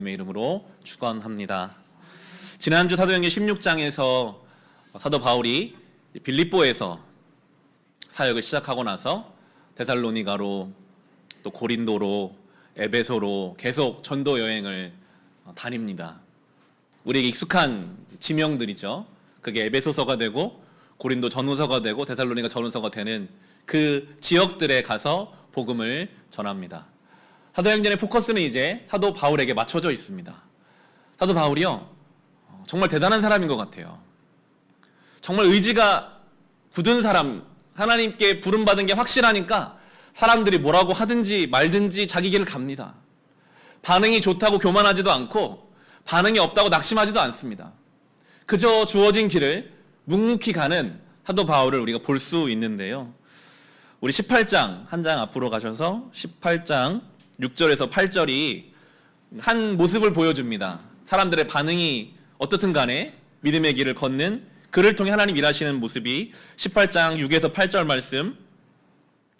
이름으로 축원합니다. 지난주 사도행전 16장에서 사도 바울이 빌립보에서 사역을 시작하고 나서 데살로니가로 또 고린도로 에베소로 계속 전도 여행을 다닙니다. 우리에게 익숙한 지명들이죠. 그게 에베소서가 되고 고린도 전후서가 되고 데살로니가 전후서가 되는 그 지역들에 가서 복음을 전합니다. 사도행전의 포커스는 이제 사도 바울에게 맞춰져 있습니다. 사도 바울이요, 정말 대단한 사람인 것 같아요. 정말 의지가 굳은 사람, 하나님께 부름받은 게 확실하니까 사람들이 뭐라고 하든지 말든지 자기 길을 갑니다. 반응이 좋다고 교만하지도 않고 반응이 없다고 낙심하지도 않습니다. 그저 주어진 길을 묵묵히 가는 사도 바울을 우리가 볼 수 있는데요. 우리 18장 한 장 앞으로 가셔서 18장 6절에서 8절이 한 모습을 보여줍니다. 사람들의 반응이 어떻든 간에 믿음의 길을 걷는 그를 통해 하나님 일하시는 모습이 18장 6에서 8절 말씀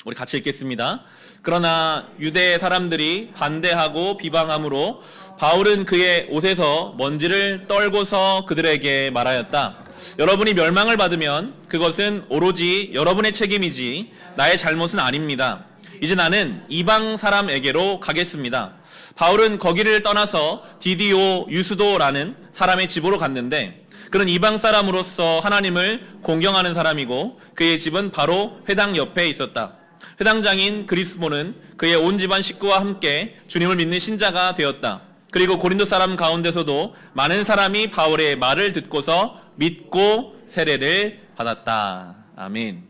우리 같이 읽겠습니다. 그러나 유대 사람들이 반대하고 비방함으로 바울은 그의 옷에서 먼지를 떨고서 그들에게 말하였다. 여러분이 멸망을 받으면 그것은 오로지 여러분의 책임이지 나의 잘못은 아닙니다. 이제 나는 이방 사람에게로 가겠습니다. 바울은 거기를 떠나서 디디오 유스도라는 사람의 집으로 갔는데 그는 이방 사람으로서 하나님을 공경하는 사람이고 그의 집은 바로 회당 옆에 있었다. 회당장인 그리스보는 그의 온 집안 식구와 함께 주님을 믿는 신자가 되었다. 그리고 고린도 사람 가운데서도 많은 사람이 바울의 말을 듣고서 믿고 세례를 받았다. 아멘.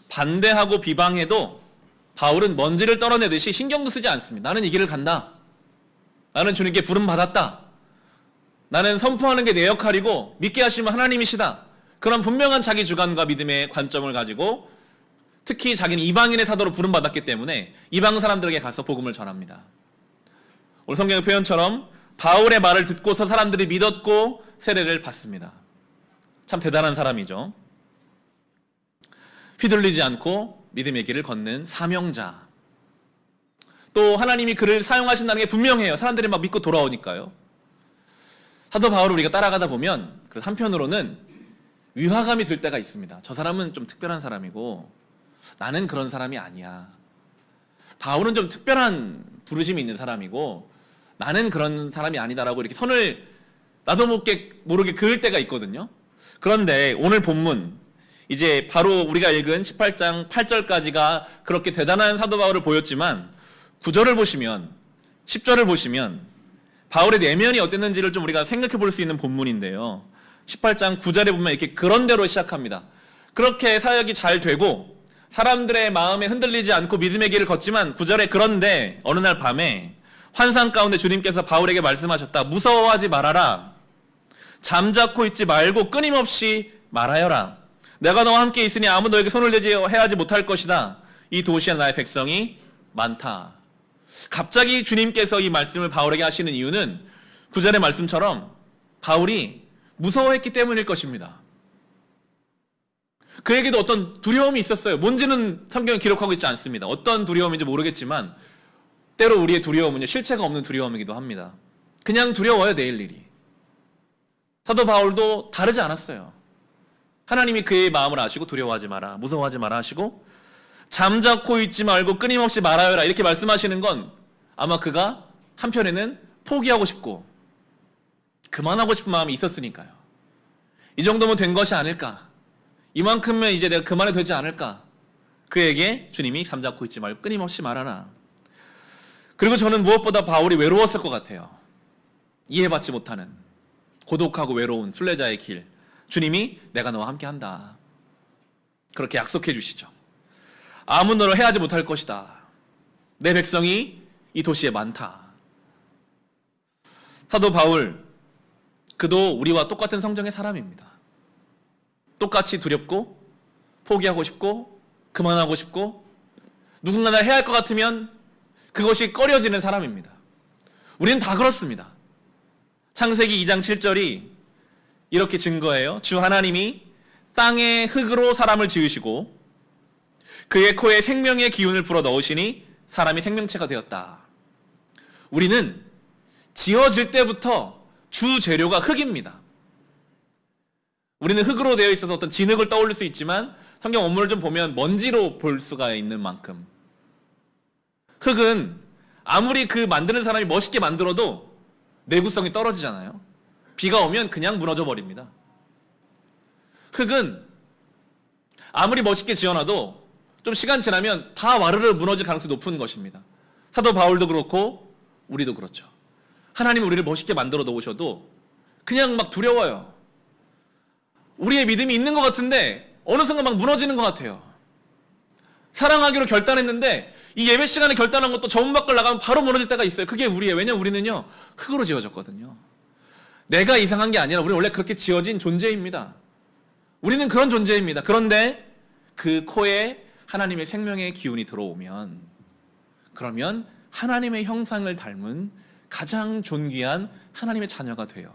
반대하고 비방해도 바울은 먼지를 떨어내듯이 신경도 쓰지 않습니다. 나는 이 길을 간다. 나는 주님께 부름받았다. 나는 선포하는 게 내 역할이고 믿게 하시면 하나님이시다. 그런 분명한 자기 주관과 믿음의 관점을 가지고 특히 자기는 이방인의 사도로 부름받았기 때문에 이방 사람들에게 가서 복음을 전합니다. 오늘 성경의 표현처럼 바울의 말을 듣고서 사람들이 믿었고 세례를 받습니다. 참 대단한 사람이죠. 휘둘리지 않고 믿음의 길을 걷는 사명자. 또 하나님이 그를 사용하신다는 게 분명해요. 사람들이 막 믿고 돌아오니까요. 사도 바울을 우리가 따라가다 보면 한편으로는 위화감이 들 때가 있습니다. 저 사람은 좀 특별한 사람이고 나는 그런 사람이 아니야. 바울은 좀 특별한 부르심이 있는 사람이고 나는 그런 사람이 아니다라고 이렇게 선을 나도 모르게 그을 때가 있거든요. 그런데 오늘 본문 이제 바로 우리가 읽은 18장 8절까지가 그렇게 대단한 사도 바울을 보였지만 9절을 보시면 10절을 보시면 바울의 내면이 어땠는지를 좀 우리가 생각해 볼 수 있는 본문인데요. 18장 9절에 보면 이렇게 그런 대로 시작합니다. 그렇게 사역이 잘 되고 사람들의 마음에 흔들리지 않고 믿음의 길을 걷지만 9절에 그런데 어느 날 밤에 환상 가운데 주님께서 바울에게 말씀하셨다. 무서워하지 말아라. 잠자코 있지 말고 끊임없이 말하여라. 내가 너와 함께 있으니 아무 너에게 손을 대지 해하지 못할 것이다. 이 도시에 나의 백성이 많다. 갑자기 주님께서 이 말씀을 바울에게 하시는 이유는 9절의 말씀처럼 바울이 무서워했기 때문일 것입니다. 그에게도 어떤 두려움이 있었어요. 뭔지는 성경에 기록하고 있지 않습니다. 어떤 두려움인지 모르겠지만 때로 우리의 두려움은요, 실체가 없는 두려움이기도 합니다. 그냥 두려워요, 내일 일이. 사도 바울도 다르지 않았어요. 하나님이 그의 마음을 아시고 두려워하지 마라, 무서워하지 마라 하시고 잠자코 있지 말고 끊임없이 말하여라 이렇게 말씀하시는 건 아마 그가 한편에는 포기하고 싶고 그만하고 싶은 마음이 있었으니까요. 이 정도면 된 것이 아닐까, 이만큼면 이제 내가 그만해도 되지 않을까. 그에게 주님이 잠자코 있지 말고 끊임없이 말하라. 그리고 저는 무엇보다 바울이 외로웠을 것 같아요. 이해받지 못하는 고독하고 외로운 순례자의 길, 주님이 내가 너와 함께 한다. 그렇게 약속해 주시죠. 아무 너를 해하지 못할 것이다. 내 백성이 이 도시에 많다. 사도 바울, 그도 우리와 똑같은 성정의 사람입니다. 똑같이 두렵고 포기하고 싶고 그만하고 싶고 누군가 날 해야 할 것 같으면 그것이 꺼려지는 사람입니다. 우리는 다 그렇습니다. 창세기 2장 7절이 이렇게 증거해요. 주 하나님이 땅의 흙으로 사람을 지으시고 그의 코에 생명의 기운을 불어 넣으시니 사람이 생명체가 되었다. 우리는 지어질 때부터 주 재료가 흙입니다. 우리는 흙으로 되어 있어서 어떤 진흙을 떠올릴 수 있지만 성경 원문을 좀 보면 먼지로 볼 수가 있는 만큼 흙은 아무리 그 만드는 사람이 멋있게 만들어도 내구성이 떨어지잖아요. 비가 오면 그냥 무너져 버립니다. 흙은 아무리 멋있게 지어놔도 좀 시간 지나면 다 와르르 무너질 가능성이 높은 것입니다. 사도 바울도 그렇고 우리도 그렇죠. 하나님 우리를 멋있게 만들어 놓으셔도 그냥 막 두려워요. 우리의 믿음이 있는 것 같은데 어느 순간 막 무너지는 것 같아요. 사랑하기로 결단했는데 이 예배 시간에 결단한 것도 저 문 밖을 나가면 바로 무너질 때가 있어요. 그게 우리예요. 왜냐면 우리는요 흙으로 지어졌거든요. 내가 이상한 게 아니라 우리는 원래 그렇게 지어진 존재입니다. 우리는 그런 존재입니다. 그런데 그 코에 하나님의 생명의 기운이 들어오면 그러면 하나님의 형상을 닮은 가장 존귀한 하나님의 자녀가 돼요.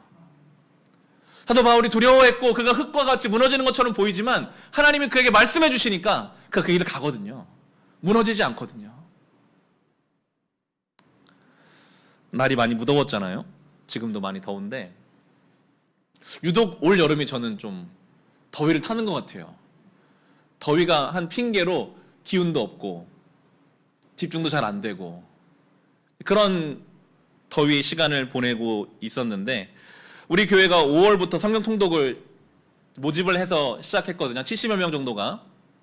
사도 바울이 두려워했고 그가 흙과 같이 무너지는 것처럼 보이지만 하나님이 그에게 말씀해 주시니까 그가 그 길을 가거든요. 무너지지 않거든요. 날이 많이 무더웠잖아요. 지금도 많이 더운데 유독 올 여름이 저는 좀 더위를 타는 것 같아요. 더위가 한 핑계로 기운도 없고 집중도 잘 안 되고 그런 더위 시간을 보내고 있었는데 우리 교회가 5월부터 성경 통독을 모집을 해서 시작했거든요. 70여 명 정도가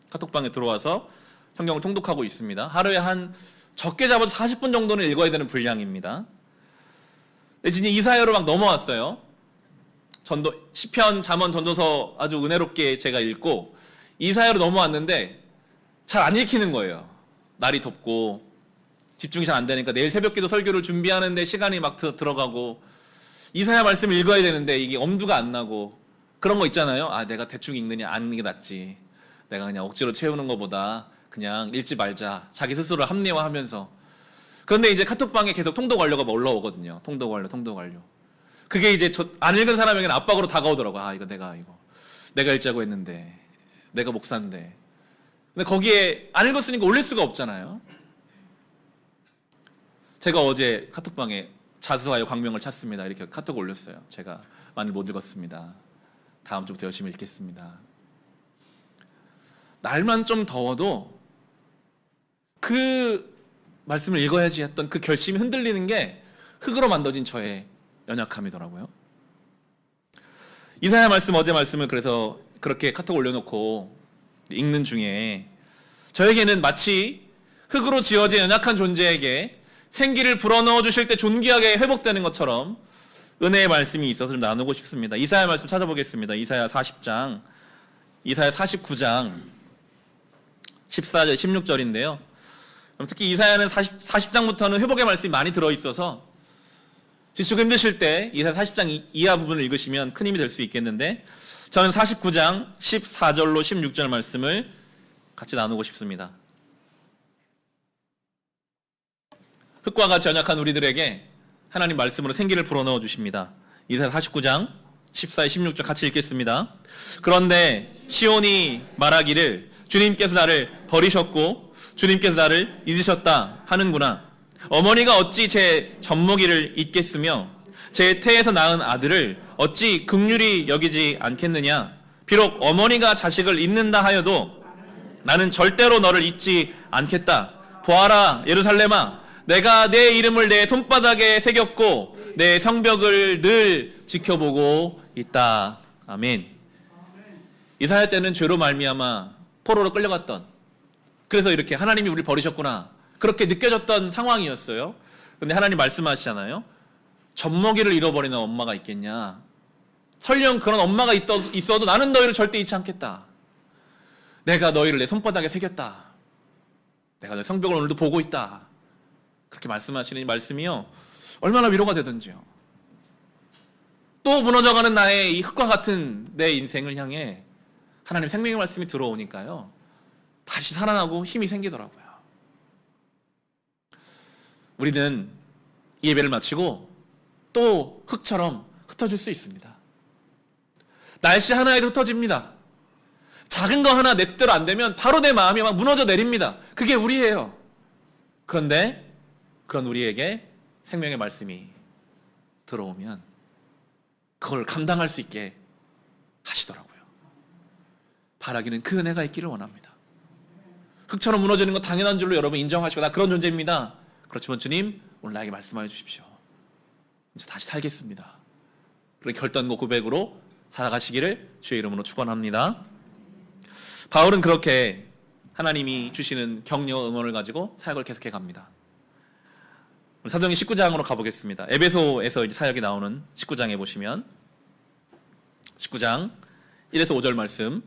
카톡방에 들어와서 성경을 통독하고 있습니다. 하루에 한 적게 잡아도 40분 정도는 읽어야 되는 분량입니다. 진이 이사야로 막 넘어왔어요. 시편, 잠언, 전도서 아주 은혜롭게 제가 읽고 이사야로 넘어왔는데 잘 안 읽히는 거예요. 날이 덥고 집중이 잘 안 되니까 내일 새벽기도 설교를 준비하는데 시간이 막 들어가고 이사야 말씀을 읽어야 되는데 이게 엄두가 안 나고 그런 거 있잖아요. 아, 내가 대충 읽느냐 안 읽는 게 낫지. 내가 그냥 억지로 채우는 것보다 그냥 읽지 말자. 자기 스스로 합리화하면서. 그런데 이제 카톡방에 계속 통독 완료가 올라오거든요. 통독 완료. 그게 이제 안 읽은 사람에게는 압박으로 다가오더라고요. 아, 이거 내가 읽자고 했는데 내가 목사인데. 근데 거기에 안 읽었으니까 올릴 수가 없잖아요. 제가 어제 카톡방에 자수하여 광명을 찾습니다. 이렇게 카톡 올렸어요. 제가 많이 못 읽었습니다. 다음 주부터 열심히 읽겠습니다. 날만 좀 더워도 그 말씀을 읽어야지 했던 그 결심이 흔들리는 게 흙으로 만들어진 저의 연약함이더라고요. 이사야 말씀 어제 말씀을 그래서 그렇게 카톡 올려놓고 읽는 중에 저에게는 마치 흙으로 지어진 연약한 존재에게 생기를 불어넣어 주실 때 존귀하게 회복되는 것처럼 은혜의 말씀이 있어서 좀 나누고 싶습니다. 이사야 말씀 찾아보겠습니다. 이사야 49장 14절 16절인데요. 특히 이사야는 40장부터는 회복의 말씀이 많이 들어있어서 지치고 힘드실 때 이사야 40장 이하 부분을 읽으시면 큰 힘이 될 수 있겠는데 저는 49장 14절로 16절 말씀을 같이 나누고 싶습니다. 흙과 같이 연약한 우리들에게 하나님 말씀으로 생기를 불어넣어 주십니다. 이사야 49장 14, 16절 같이 읽겠습니다. 그런데 시온이 말하기를 주님께서 나를 버리셨고 주님께서 나를 잊으셨다 하는구나. 어머니가 어찌 제 젖먹이를 잊겠으며 제 태에서 낳은 아들을 어찌 긍휼히 여기지 않겠느냐. 비록 어머니가 자식을 잊는다 하여도 나는 절대로 너를 잊지 않겠다. 보아라 예루살렘아, 내가 내 이름을 내 손바닥에 새겼고 내 성벽을 늘 지켜보고 있다. 아멘. 이사야 때는 죄로 말미암아 포로로 끌려갔던, 그래서 이렇게 하나님이 우리를 버리셨구나 그렇게 느껴졌던 상황이었어요. 그런데 하나님 말씀하시잖아요. 젖먹이를 잃어버리는 엄마가 있겠냐. 설령 그런 엄마가 있어도 나는 너희를 절대 잊지 않겠다. 내가 너희를 내 손바닥에 새겼다. 내가 너희 성벽을 오늘도 보고 있다. 그렇게 말씀하시는 이 말씀이요, 얼마나 위로가 되든지요. 또 무너져가는 나의 이 흙과 같은 내 인생을 향해 하나님 생명의 말씀이 들어오니까요, 다시 살아나고 힘이 생기더라고요. 우리는 이 예배를 마치고 또 흙처럼 흩어질 수 있습니다. 날씨 하나에도 흩어집니다. 작은 거 하나 내 뜻대로 안 되면 바로 내 마음이 막 무너져 내립니다. 그게 우리예요. 그런데 그런 우리에게 생명의 말씀이 들어오면 그걸 감당할 수 있게 하시더라고요. 바라기는 그 은혜가 있기를 원합니다. 흙처럼 무너지는 건 당연한 줄로 여러분 인정하시고 나 그런 존재입니다. 그렇지만 주님 오늘 나에게 말씀하여 주십시오. 이제 다시 살겠습니다. 그런 결단과 고백으로 살아가시기를 주의 이름으로 축원합니다. 바울은 그렇게 하나님이 주시는 격려 응원을 가지고 사역을 계속해 갑니다. 사도행전 19장으로 가보겠습니다. 에베소에서 이제 사역이 나오는 19장에 보시면 19장 1에서 5절 말씀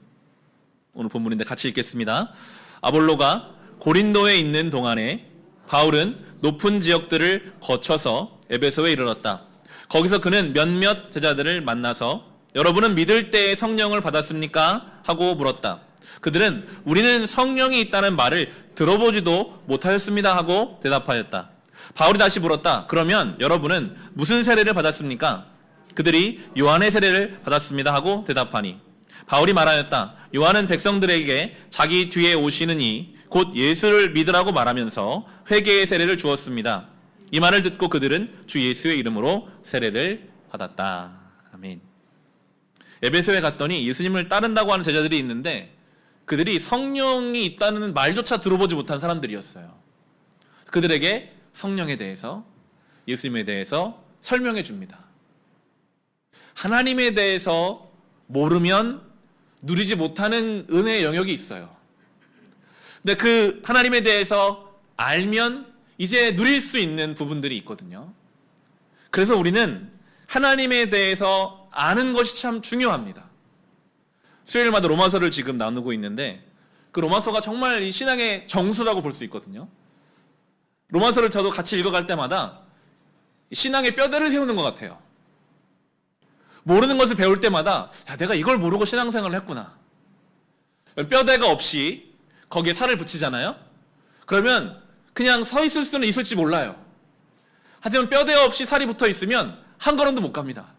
오늘 본문인데 같이 읽겠습니다. 아볼로가 고린도에 있는 동안에 바울은 높은 지역들을 거쳐서 에베소에 이르렀다. 거기서 그는 몇몇 제자들을 만나서 여러분은 믿을 때에 성령을 받았습니까? 하고 물었다. 그들은 우리는 성령이 있다는 말을 들어보지도 못하였습니다 하고 대답하였다. 바울이 다시 물었다. 그러면 여러분은 무슨 세례를 받았습니까? 그들이 요한의 세례를 받았습니다 하고 대답하니 바울이 말하였다. 요한은 백성들에게 자기 뒤에 오시는 이 곧 예수를 믿으라고 말하면서 회개의 세례를 주었습니다. 이 말을 듣고 그들은 주 예수의 이름으로 세례를 받았다. 아멘. 에베소에 갔더니 예수님을 따른다고 하는 제자들이 있는데 그들이 성령이 있다는 말조차 들어보지 못한 사람들이었어요. 그들에게 성령에 대해서 예수님에 대해서 설명해 줍니다. 하나님에 대해서 모르면 누리지 못하는 은혜의 영역이 있어요. 근데 그 하나님에 대해서 알면 이제 누릴 수 있는 부분들이 있거든요. 그래서 우리는 하나님에 대해서 아는 것이 참 중요합니다. 수요일마다 로마서를 지금 나누고 있는데 그 로마서가 정말 이 신앙의 정수라고 볼 수 있거든요. 로마서를 저도 같이 읽어갈 때마다 신앙의 뼈대를 세우는 것 같아요. 모르는 것을 배울 때마다 야, 내가 이걸 모르고 신앙생활을 했구나. 뼈대가 없이 거기에 살을 붙이잖아요. 그러면 그냥 서 있을 수는 있을지 몰라요. 하지만 뼈대 없이 살이 붙어 있으면 한 걸음도 못 갑니다.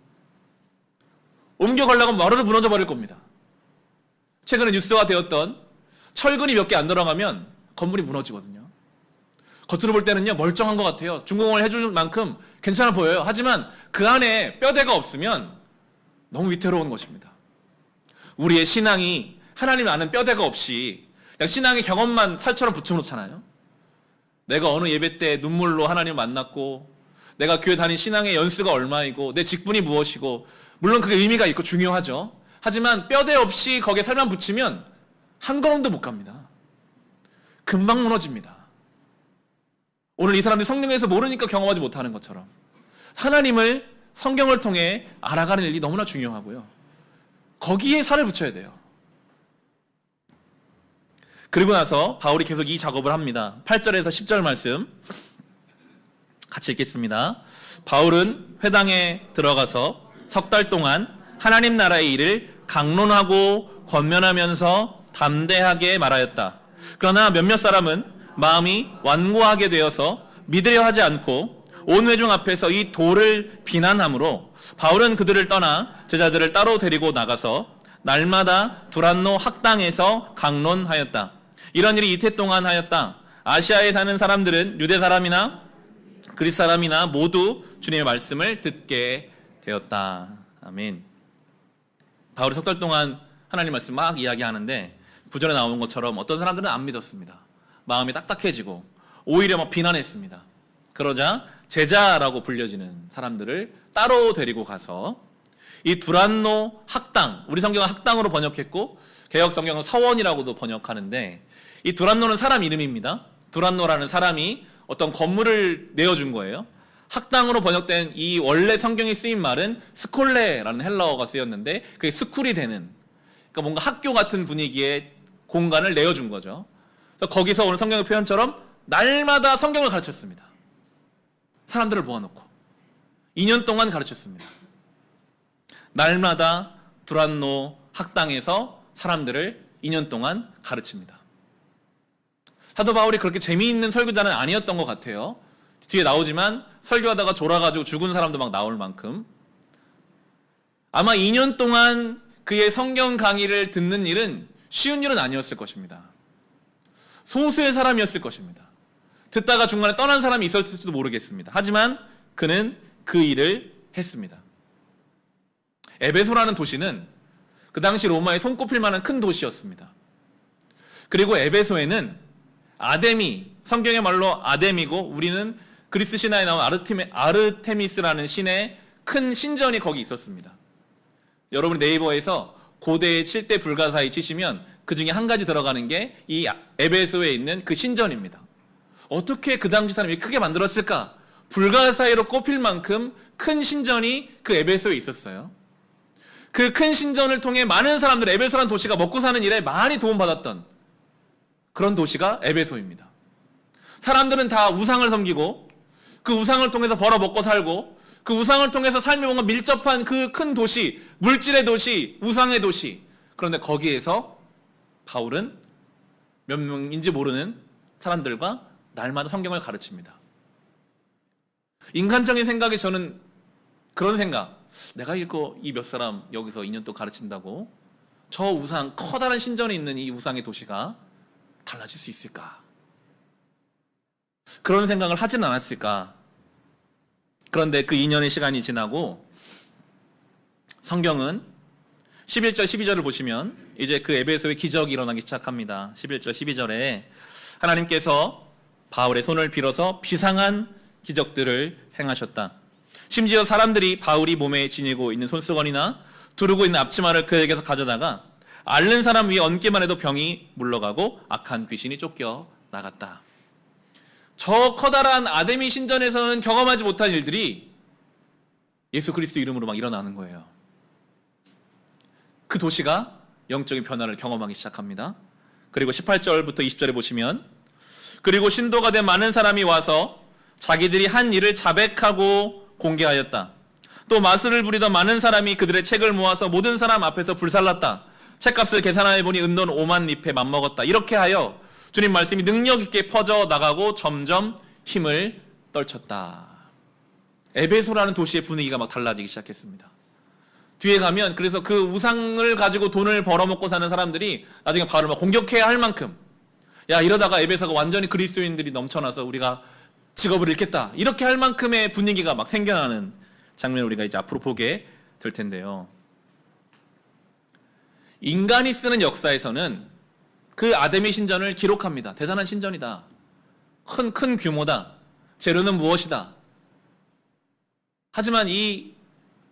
옮겨가려고 하면 마루를 무너져 버릴 겁니다. 최근에 뉴스가 되었던 철근이 몇 개 안 들어가면 건물이 무너지거든요. 겉으로 볼 때는요 멀쩡한 것 같아요. 중공을 해줄 만큼 괜찮아 보여요. 하지만 그 안에 뼈대가 없으면 너무 위태로운 것입니다. 우리의 신앙이 하나님을 아는 뼈대가 없이 그냥 신앙의 경험만 살처럼 붙여놓잖아요. 내가 어느 예배 때 눈물로 하나님을 만났고 내가 교회 다닌 신앙의 연수가 얼마이고 내 직분이 무엇이고 물론 그게 의미가 있고 중요하죠. 하지만 뼈대 없이 거기에 살만 붙이면 한 걸음도 못 갑니다. 금방 무너집니다. 오늘 이 사람들이 성령에서 모르니까 경험하지 못하는 것처럼 하나님을 성경을 통해 알아가는 일이 너무나 중요하고요. 거기에 살을 붙여야 돼요. 그리고 나서 바울이 계속 이 작업을 합니다. 8절에서 10절 말씀 같이 읽겠습니다. 바울은 회당에 들어가서 석 달 동안 하나님 나라의 일을 강론하고 권면하면서 담대하게 말하였다. 그러나 몇몇 사람은 마음이 완고하게 되어서 믿으려 하지 않고 온 회중 앞에서 이 도를 비난하므로 바울은 그들을 떠나 제자들을 따로 데리고 나가서 날마다 두란노 학당에서 강론하였다. 이런 일이 이태 동안 하였다. 아시아에 사는 사람들은 유대 사람이나 그리스 사람이나 모두 주님의 말씀을 듣게 되었다. 아멘. 바울이 석 달 동안 하나님 말씀 막 이야기하는데 구절에 나오는 것처럼 어떤 사람들은 안 믿었습니다. 마음이 딱딱해지고 오히려 막 비난했습니다. 그러자 제자라고 불려지는 사람들을 따로 데리고 가서 이 두란노 학당, 우리 성경은 학당으로 번역했고 개역 성경은 서원이라고도 번역하는데 이 두란노는 사람 이름입니다. 두란노라는 사람이 어떤 건물을 내어준 거예요. 학당으로 번역된 이 원래 성경에 쓰인 말은 스콜레라는 헬라어가 쓰였는데 그게 스쿨이 되는, 그러니까 뭔가 학교 같은 분위기의 공간을 내어준 거죠. 그래서 거기서 오늘 성경의 표현처럼 날마다 성경을 가르쳤습니다. 사람들을 모아놓고 2년 동안 가르쳤습니다. 날마다 두란노 학당에서 사람들을 2년 동안 가르칩니다. 사도 바울이 그렇게 재미있는 설교자는 아니었던 것 같아요. 뒤에 나오지만 설교하다가 졸아가지고 죽은 사람도 막 나올 만큼 아마 2년 동안 그의 성경 강의를 듣는 일은 쉬운 일은 아니었을 것입니다. 소수의 사람이었을 것입니다. 듣다가 중간에 떠난 사람이 있었을지도 모르겠습니다. 하지만 그는 그 일을 했습니다. 에베소라는 도시는 그 당시 로마에 손꼽힐 만한 큰 도시였습니다. 그리고 에베소에는 아데미, 성경의 말로 아데미고 우리는 그리스 신화에 나온 아르테미스라는 신의 큰 신전이 거기 있었습니다. 여러분 네이버에서 고대의 7대 불가사의 치시면 그 중에 한 가지 들어가는 게 이 에베소에 있는 그 신전입니다. 어떻게 그 당시 사람이 크게 만들었을까? 불가사의로 꼽힐 만큼 큰 신전이 그 에베소에 있었어요. 그 큰 신전을 통해 많은 사람들, 에베소라는 도시가 먹고 사는 일에 많이 도움받았던 그런 도시가 에베소입니다. 사람들은 다 우상을 섬기고 그 우상을 통해서 벌어 먹고 살고 그 우상을 통해서 삶이 뭔가 밀접한 그 큰 도시, 물질의 도시, 우상의 도시. 그런데 거기에서 바울은 몇 명인지 모르는 사람들과 날마다 성경을 가르칩니다. 인간적인 생각에 저는 그런 생각, 내가 이거 이 몇 사람 여기서 2년 동안 가르친다고 저 우상, 커다란 신전에 있는 이 우상의 도시가 달라질 수 있을까? 그런 생각을 하진 않았을까? 그런데 그 2년의 시간이 지나고 성경은 11절, 12절을 보시면 이제 그 에베소의 기적이 일어나기 시작합니다. 11절, 12절에 하나님께서 바울의 손을 빌어서 비상한 기적들을 행하셨다. 심지어 사람들이 바울이 몸에 지니고 있는 손수건이나 두르고 있는 앞치마를 그에게서 가져다가 앓는 사람 위에 얹기만 해도 병이 물러가고 악한 귀신이 쫓겨 나갔다. 저 커다란 아데미 신전에서는 경험하지 못한 일들이 예수 그리스도 이름으로 막 일어나는 거예요. 그 도시가 영적인 변화를 경험하기 시작합니다. 그리고 18절부터 20절에 보시면 그리고 신도가 된 많은 사람이 와서 자기들이 한 일을 자백하고 공개하였다. 또 마술을 부리던 많은 사람이 그들의 책을 모아서 모든 사람 앞에서 불살랐다. 책값을 계산해 보니 은돈 5만 립에 맞먹었다. 이렇게 하여 주님 말씀이 능력 있게 퍼져 나가고 점점 힘을 떨쳤다. 에베소라는 도시의 분위기가 막 달라지기 시작했습니다. 뒤에 가면 그래서 그 우상을 가지고 돈을 벌어먹고 사는 사람들이 나중에 바울을 막 공격해야 할 만큼 야 이러다가 에베소가 완전히 그리스도인들이 넘쳐나서 우리가 직업을 잃겠다. 이렇게 할 만큼의 분위기가 막 생겨나는 장면을 우리가 이제 앞으로 보게 될 텐데요. 인간이 쓰는 역사에서는 그 아데미 신전을 기록합니다. 대단한 신전이다. 큰 규모다. 재료는 무엇이다. 하지만 이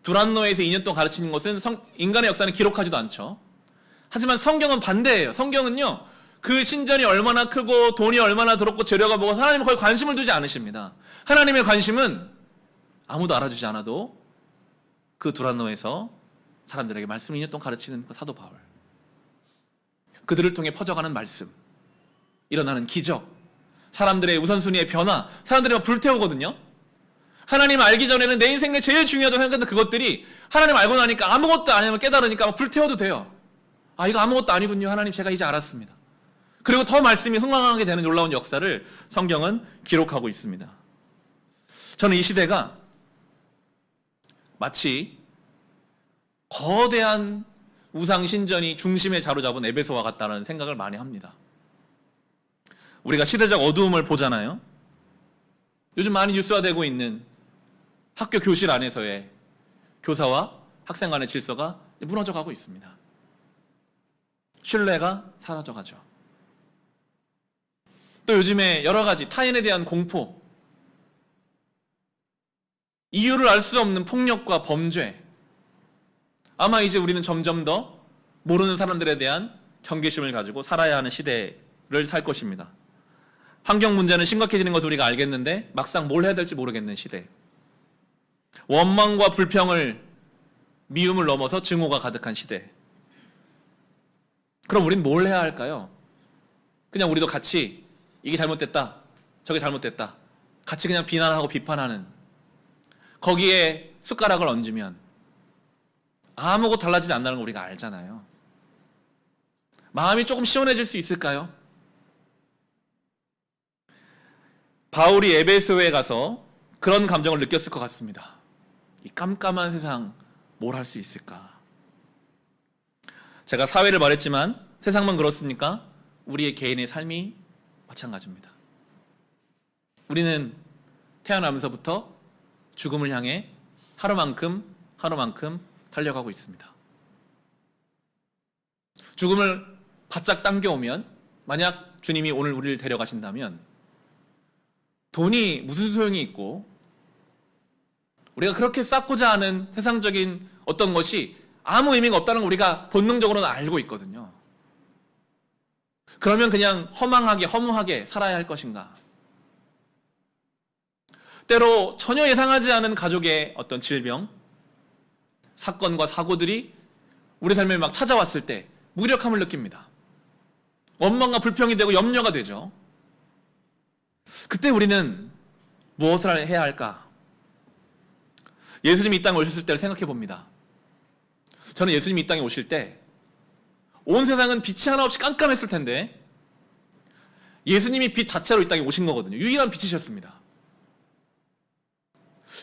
두란노에서 2년 동안 가르치는 것은 인간의 역사는 기록하지도 않죠. 하지만 성경은 반대예요. 성경은요. 그 신전이 얼마나 크고 돈이 얼마나 들었고 재료가 뭐고 하나님은 거의 관심을 두지 않으십니다. 하나님의 관심은 아무도 알아주지 않아도 그 두란노에서 사람들에게 말씀을 2년 동안 가르치는 사도 바울. 그들을 통해 퍼져가는 말씀, 일어나는 기적, 사람들의 우선순위의 변화, 사람들이 막 불태우거든요. 하나님 알기 전에는 내 인생에 제일 중요하다고 생각했던 그것들이 하나님 알고 나니까 아무것도 아니면 깨달으니까 막 불태워도 돼요. 아 이거 아무것도 아니군요. 하나님 제가 이제 알았습니다. 그리고 더 말씀이 흥황하게 되는 놀라운 역사를 성경은 기록하고 있습니다. 저는 이 시대가 마치 거대한 우상 신전이 중심에 자로잡은 에베소와 같다는 생각을 많이 합니다. 우리가 시대적 어두움을 보잖아요. 요즘 많이 뉴스화되고 있는 학교 교실 안에서의 교사와 학생 간의 질서가 무너져 가고 있습니다. 신뢰가 사라져 가죠. 또 요즘에 여러 가지 타인에 대한 공포, 이유를 알 수 없는 폭력과 범죄, 아마 이제 우리는 점점 더 모르는 사람들에 대한 경계심을 가지고 살아야 하는 시대를 살 것입니다. 환경 문제는 심각해지는 것을 우리가 알겠는데 막상 뭘 해야 될지 모르겠는 시대. 원망과 불평을 미움을 넘어서 증오가 가득한 시대. 그럼 우린 뭘 해야 할까요? 그냥 우리도 같이 이게 잘못됐다, 저게 잘못됐다, 같이 그냥 비난하고 비판하는, 거기에 숟가락을 얹으면 아무것도 달라지지 않는다는 걸 우리가 알잖아요. 마음이 조금 시원해질 수 있을까요? 바울이 에베소에 가서 그런 감정을 느꼈을 것 같습니다. 이 깜깜한 세상 뭘 할 수 있을까? 제가 사회를 말했지만 세상만 그렇습니까? 우리의 개인의 삶이 마찬가지입니다. 우리는 태어나면서부터 죽음을 향해 하루만큼 달려가고 있습니다. 죽음을 바짝 당겨오면, 만약 주님이 오늘 우리를 데려가신다면 돈이 무슨 소용이 있고, 우리가 그렇게 쌓고자 하는 세상적인 어떤 것이 아무 의미가 없다는 걸 우리가 본능적으로는 알고 있거든요. 그러면 그냥 허무하게 살아야 할 것인가? 때로 전혀 예상하지 않은 가족의 어떤 질병, 사건과 사고들이 우리 삶에 막 찾아왔을 때 무력함을 느낍니다. 원망과 불평이 되고 염려가 되죠. 그때 우리는 무엇을 해야 할까? 예수님이 이 땅에 오셨을 때를 생각해 봅니다. 저는 예수님이 이 땅에 오실 때 온 세상은 빛이 하나 없이 깜깜했을 텐데 예수님이 빛 자체로 이 땅에 오신 거거든요. 유일한 빛이셨습니다.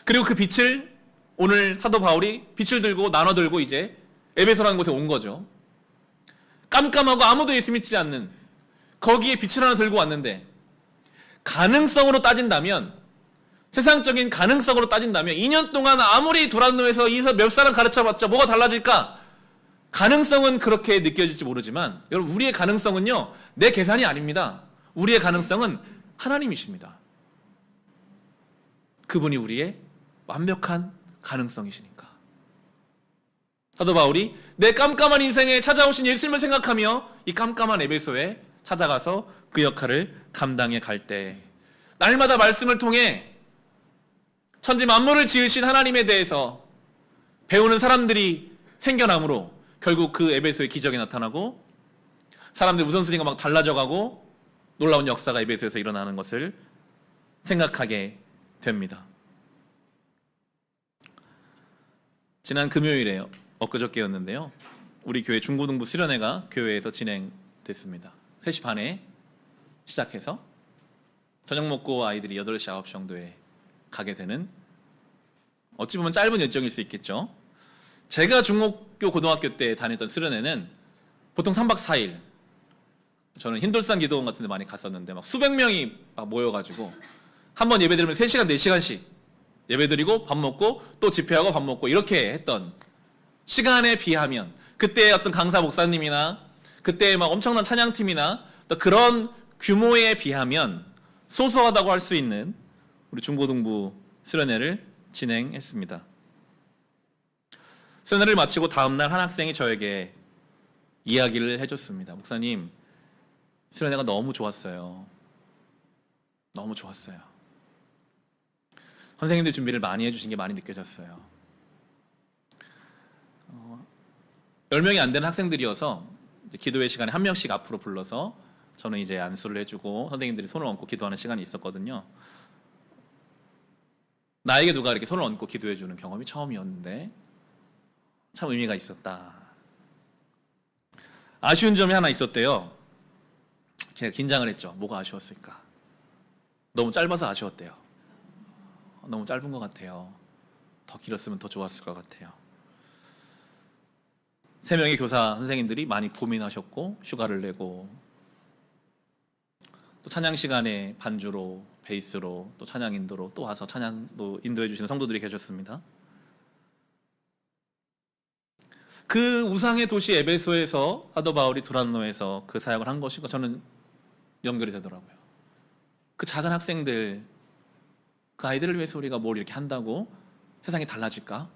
그리고 그 빛을 오늘 사도 바울이 빛을 들고 나눠 들고 이제 에베소라는 곳에 온 거죠. 깜깜하고 아무도 예수 믿지 않는 거기에 빛을 하나 들고 왔는데, 가능성으로 따진다면, 세상적인 가능성으로 따진다면 2년 동안 아무리 두란노에서 몇 사람 가르쳐봤자 뭐가 달라질까? 가능성은 그렇게 느껴질지 모르지만 여러분, 우리의 가능성은요, 내 계산이 아닙니다. 우리의 가능성은 하나님이십니다. 그분이 우리의 완벽한 가능성이시니까. 사도 바울이 내 깜깜한 인생에 찾아오신 예수님을 생각하며 이 깜깜한 에베소에 찾아가서 그 역할을 감당해 갈 때, 날마다 말씀을 통해 천지 만물을 지으신 하나님에 대해서 배우는 사람들이 생겨나므로 결국 그 에베소의 기적이 나타나고 사람들 우선순위가 막 달라져가고 놀라운 역사가 에베소에서 일어나는 것을 생각하게 됩니다. 지난 금요일에 엊그저께였는데요, 우리 교회 중고등부 수련회가 교회에서 진행됐습니다. 3시 반에 시작해서 저녁 먹고 아이들이 8시, 9시 정도에 가게 되는, 어찌 보면 짧은 일정일 수 있겠죠. 제가 중학교, 고등학교 때 다녔던 수련회는 보통 3박 4일, 저는 흰돌산 기도원 같은 데 많이 갔었는데 막 수백 명이 막 모여가지고 한번 예배 드리면 3시간, 4시간씩 예배 드리고 밥 먹고 또 집회하고 밥 먹고 이렇게 했던, 시간에 비하면 그때 어떤 강사 목사님이나 그때 막 엄청난 찬양팀이나 또 그런 규모에 비하면 소소하다고 할 수 있는 우리 중고등부 수련회를 진행했습니다. 수련회를 마치고 다음날 한 학생이 저에게 이야기를 해줬습니다. 목사님, 수련회가 너무 좋았어요. 너무 좋았어요. 선생님들 준비를 많이 해주신 게 많이 느껴졌어요. 10명이 안 되는 학생들이어서 기도회 시간에 한 명씩 앞으로 불러서 저는 이제 안수를 해주고 선생님들이 손을 얹고 기도하는 시간이 있었거든요. 나에게 누가 이렇게 손을 얹고 기도해주는 경험이 처음이었는데 참 의미가 있었다. 아쉬운 점이 하나 있었대요. 제가 긴장을 했죠. 뭐가 아쉬웠을까? 너무 짧아서 아쉬웠대요. 너무 짧은 것 같아요. 더 길었으면 더 좋았을 것 같아요. 3명의 교사 선생님들이 많이 고민하셨고 휴가를 내고, 또 찬양 시간에 반주로, 베이스로, 또 찬양 인도로 또 와서 찬양도 인도해 주시는 성도들이 계셨습니다. 그 우상의 도시 에베소에서 사도 바울이 두란노에서 그 사역을 한 것이 저는 연결이 되더라고요. 그 작은 학생들, 그 아이들을 위해서 우리가 뭘 이렇게 한다고 세상이 달라질까?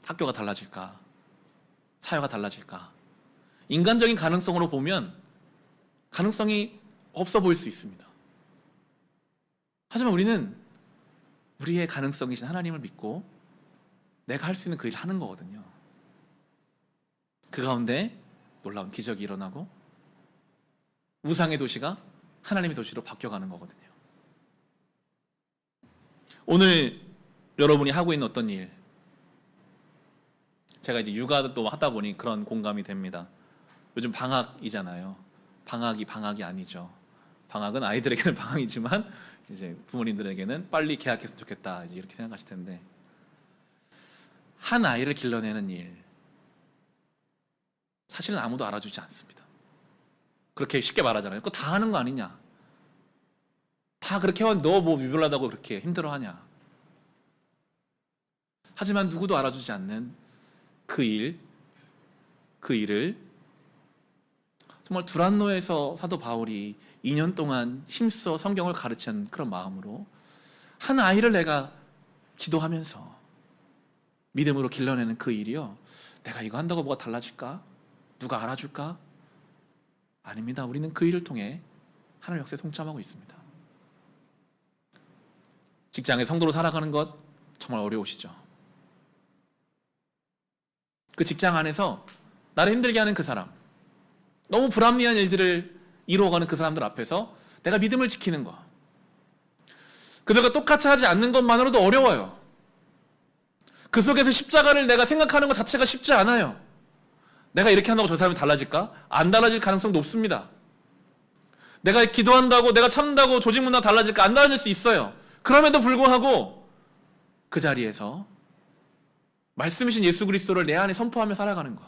학교가 달라질까? 사회가 달라질까? 인간적인 가능성으로 보면 가능성이 없어 보일 수 있습니다. 하지만 우리는 우리의 가능성이신 하나님을 믿고 내가 할 수 있는 그 일을 하는 거거든요. 그 가운데 놀라운 기적이 일어나고 우상의 도시가 하나님의 도시로 바뀌어가는 거거든요. 오늘 여러분이 하고 있는 어떤 일, 제가 이제 육아도 하다 보니 그런 공감이 됩니다. 요즘 방학이잖아요. 방학이 아니죠. 방학은 아이들에게는 방학이지만 이제 부모님들에게는 빨리 개학했으면 좋겠다, 이제 이렇게 생각하실 텐데, 한 아이를 길러내는 일, 사실은 아무도 알아주지 않습니다. 그렇게 쉽게 말하잖아요. 그거 다 하는 거 아니냐? 다 그렇게 하면 너 뭐 유별나다고 그렇게 힘들어하냐? 하지만 누구도 알아주지 않는 그 일을 정말 두란노에서 사도 바울이 2년 동안 힘써 성경을 가르친 그런 마음으로 한 아이를 내가 기도하면서 믿음으로 길러내는 그 일이요, 내가 이거 한다고 뭐가 달라질까? 누가 알아줄까? 아닙니다. 우리는 그 일을 통해 하나님 역사에 동참하고 있습니다. 직장에 성도로 살아가는 것 정말 어려우시죠? 그 직장 안에서 나를 힘들게 하는 그 사람, 너무 불합리한 일들을 이루어가는 그 사람들 앞에서 내가 믿음을 지키는 것, 그들과 똑같이 하지 않는 것만으로도 어려워요. 그 속에서 십자가를 내가 생각하는 것 자체가 쉽지 않아요. 내가 이렇게 한다고 저 사람이 달라질까? 안 달라질 가능성이 높습니다. 내가 기도한다고, 내가 참는다고 조직 문화가 달라질까? 안 달라질 수 있어요. 그럼에도 불구하고 그 자리에서 말씀이신 예수 그리스도를 내 안에 선포하며 살아가는 것,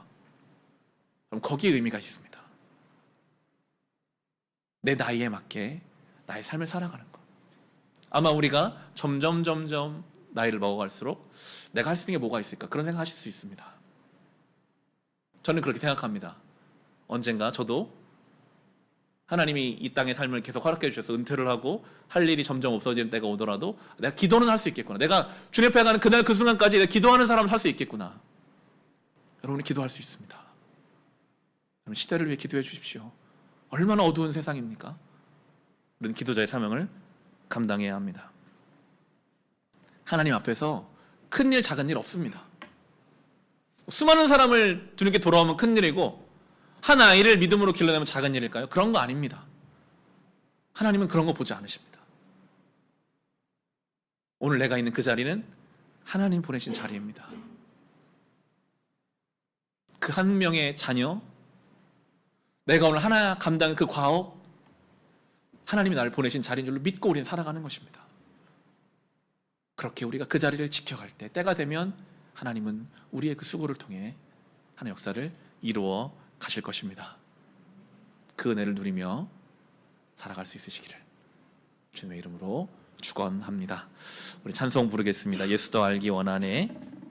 그럼 거기에 의미가 있습니다. 내 나이에 맞게 나의 삶을 살아가는 것. 아마 우리가 점점 나이를 먹어갈수록 내가 할 수 있는 게 뭐가 있을까? 그런 생각 하실 수 있습니다. 저는 그렇게 생각합니다. 언젠가 저도 하나님이 이 땅의 삶을 계속 허락해 주셔서 은퇴를 하고 할 일이 점점 없어지는 때가 오더라도 내가 기도는 할 수 있겠구나. 내가 주님 앞에 가는 그날 그 순간까지 내가 기도하는 사람을 살 수 있겠구나. 여러분이 기도할 수 있습니다. 여러분, 시대를 위해 기도해 주십시오. 얼마나 어두운 세상입니까? 우리는 기도자의 사명을 감당해야 합니다. 하나님 앞에서 큰일 작은 일 없습니다. 수많은 사람을 주님께 돌아오면 큰일이고 한 아이를 믿음으로 길러내면 작은 일일까요? 그런 거 아닙니다. 하나님은 그런 거 보지 않으십니다. 오늘 내가 있는 그 자리는 하나님 보내신 자리입니다. 그 한 명의 자녀, 내가 오늘 하나 감당한 그 과업, 하나님이 나를 보내신 자리인 줄로 믿고 우리는 살아가는 것입니다. 그렇게 우리가 그 자리를 지켜갈 때, 때가 되면 하나님은 우리의 그 수고를 통해 하나의 역사를 이루어 가실 것입니다. 그 은혜를 누리며 살아갈 수 있으시기를 주님의 이름으로 축원합니다. 우리 찬송 부르겠습니다. 예수도 알기 원하네.